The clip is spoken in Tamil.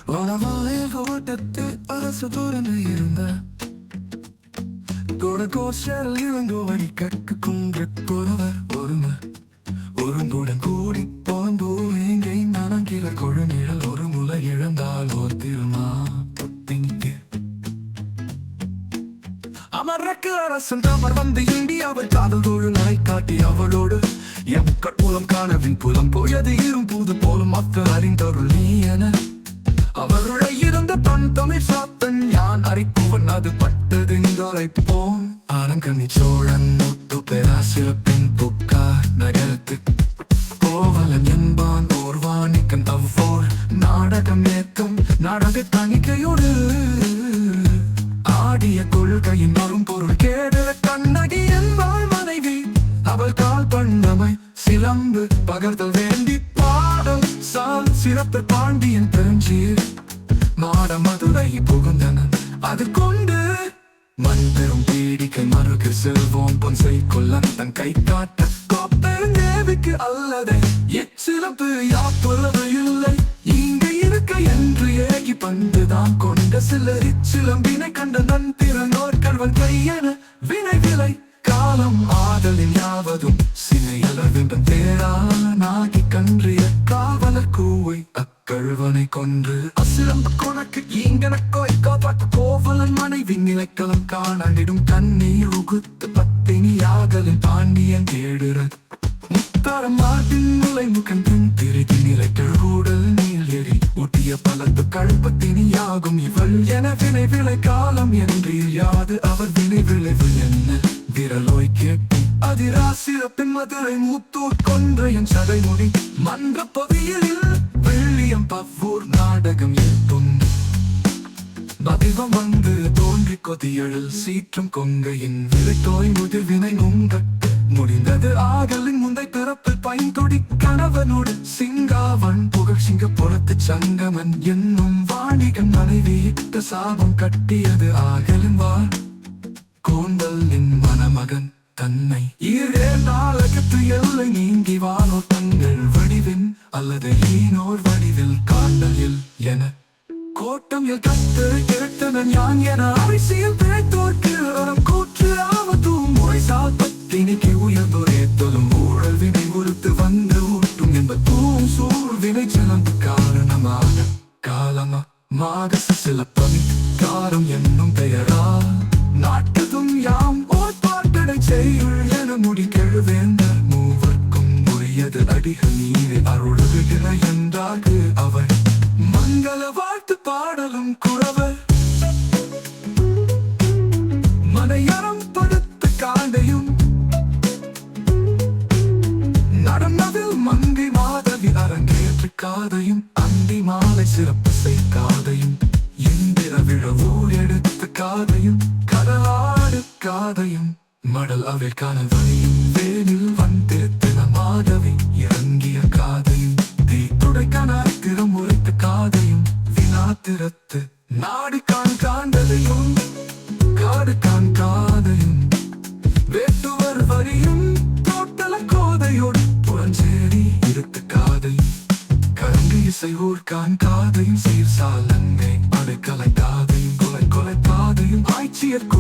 வனமாலையில் ஓட்டத்தில் அரசு துறந்து இருந்த கோஷல் இளங்கோவடி கற்கு குன்று பொறுவர் ஒருங்குடன் கூடி போம்போ எங்கை நனங்கில கொழுநிழல் ஒரு முலை இழந்தால் ஓர் திருமா திங்கு அமரக்கு அரசன் தமர் வந்து இந்தியாவில் காதல் தொழிலை காட்டி அவளோடு எம் கற்பூலம் காணவின் புலம் போயது இரும்பூது போலும் மக்கள் அறிந்தருள் நீ என அவருடைய இருந்த தன் தமிழ் சாத்தன் யான் அறிப்புவன் அது பட்டது அழைப்போம் ஆரங்கனி சோழன் முத்து பேராசிறப்பின் புக்கார் நகரத்து கோவலன் என்பான் ஓர்வானிக்கன் அவ்வோர் நாடகம் ஏற்கும் நாடக தணிக்கையோடு ஆடிய கொள்கையின் வரும் பொருள் கேடு கண்ணகி என்பாள் மனைவி அவள் கால் பண்ணமை சிலம்பு பகர்தல் வேண்டி பாடல் சால் சிறப்பு பாண்டியன் பெருஞ்சீர் மாட மதுரை புகுந்தனன் அது கொண்டு மண் பெரும் பீடிக்கை மறுக்கு செல்வோம் பொன்சை கொல்லன் தன் கை காட்ட கோப்பெருந்தேவிக்கு அல்லதை எச்சிலப்பு யாப்புறது இல்லை இங்க இருக்க என்று ஏகி பந்துதான் கொண்ட சிலர் இச்சிலம்பினை கண்ட நன் திறனோர் கல்வன் கையென வினை விலை காலம் ஆதலின் யாவதும் சினையளவின் தேரானாகி கன்றிய காவலர் கூவை அக்கழுவனை கொன்று அசிலம்ப கொனக்கு ஈங்கனக்கோய் காப்பாற்ற கோவலன் மனைவி நிலைக்களம் காணிடும் கண்ணீர் உகுத்து பத்தினியாகலின் பாண்டியன் கேடுற முத்தரம் மாட்டின் முலை முகந்தின் திருதி நிலைக்கள் ஊடல் நீள் எரி ஒட்டிய பலத்து கழுப்பத்தினியாகும் இவள் என வினை விளை காலம் என்று யாது அவர் வினை விளைவு என்ன விரலோய் கேட்டும் அதிராசிறப்பின் மதுரை மூத்தூர் கொன்றையன் சடைமுடி மன்ற பொதியலில் வெள்ளியம் பவ்வூர் நாடகம் ஏற்றும் பதிவம் வந்து தோன்றி கொதியழல் சீற்றும் கொங்கையின் விரைத்தோய் முதிர்வினை நுங்கட்டு முடிந்தது ஆகலின் முந்தை பிறப்பில் பைந்தொடி கணவனோடு சிங்காவன் புகழ் சிங்கப்புறத்து சங்கமன் என்னும் வாணிகன் மனைவி இட்ட சாபம் கட்டியது ஆகலின் வாழ் கோண்டலின் மணமகன் தன்னை ஈரேழகத்து எல்லை நீங்கி வானோர் தங்கள் வடிவின் அல்லது ஈனோர் வடிவில் காண்டலில் என கோட்டம் கத்து கிழத்தனன் யான் என அரசியல் பிழைத்தோர்க்கு அறம் கூற்று ஆவத்தும் முறைசால் பத்தினிக்கு உயர்ந்தோரே தொலும் ஊழல் வினை உறுத்து வந்து ஊட்டும் என்பதும் சூழ் வினை சிலந்து காரணமாக காலமாக சிலப்பமி காரம் என்னும் பெயரால் நாட்டதும் யாம் ஓர் பாட்டடை செய்யுள் என முடி கெழுவேந்தர் மூவர்க்கும் உரியது அடிகள் நீரை அருளுகிற என்றாகு அவர் மங்கள வாழ்த்து பாடலும் குறவர் மனையறம் படுத்து காண்டையும் நடனவில் மங்கை மாதவி அரங்கேற்று காதையும் அந்தி மாலை சிறப்பு செய்காதையும் இந்திர விழவூர் எடுத்து காதையும் கடலாடு காதையும் மடல் அவை காணவனையும் வேனில் வந்திருத்தின மாதவி இறங்கிய காதையும் தீத்துடைக்கான திறம் உரைத்த காதையும் வினாத்திரத்து நாடு காண்டதையும் காடு காதையும் வேட்டுவர் வரியும் தோட்டல கோதையோடு புறஞ்சேரி இருத்த காதையும் கரங்கு இசை ஊர் காதையும் சீர்சாலங்கை அடைக்கலை காதையும் கொலை பாதையும் ஆய்ச்சியர்